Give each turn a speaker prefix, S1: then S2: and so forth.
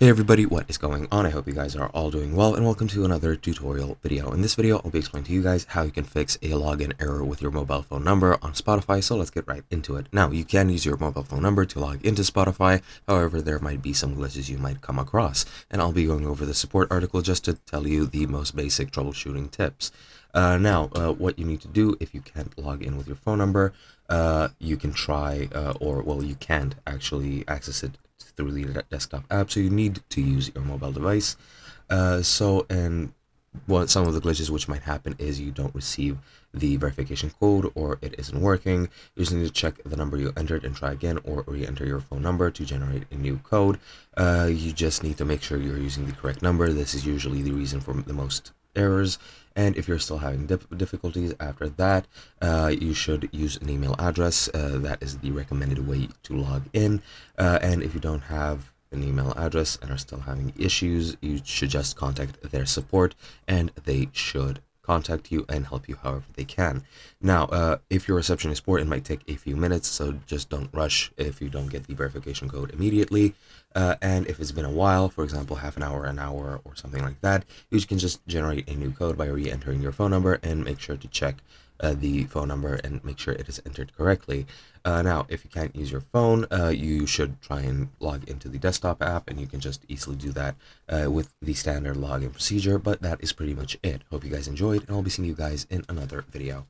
S1: Hey everybody, what is going on? I hope you guys are all doing well, and welcome to another tutorial video. In this video, I'll be explaining to you guys how you can fix a login error with your mobile phone number on Spotify, so let's get right into it. Now, you can use your mobile phone number to log into Spotify, however, there might be some glitches you might come across, and I'll be going over the support article just to tell you the most basic troubleshooting tips. What you need to do if you can't log in with your phone number, you can try, you can't actually access it through the desktop app, so you need to use your mobile device. Some of the glitches which might happen is you don't receive the verification code, or it isn't working. You just need to check the number you entered and try again, or re-enter your phone number to generate a new code. You just need to make sure you're using the correct number. This is usually the reason for the most errors. And if you're still having difficulties after that, you should use an email address. That is the recommended way to log in. And if you don't have an email address and are still having issues, you should just contact their support, and they should contact you and help you however they can. Now, if your reception is poor, it might take a few minutes, so just don't rush if you don't get the verification code immediately. And if it's been a while, for example, half an hour, or something like that, you can just generate a new code by re-entering your phone number, and make sure to check the phone number and make sure it is entered correctly. Now, if you can't use your phone, you should try and log into the desktop app, and you can just easily do that with the standard login procedure, but that is pretty much it. Hope you guys enjoyed, and I'll be seeing you guys in another video.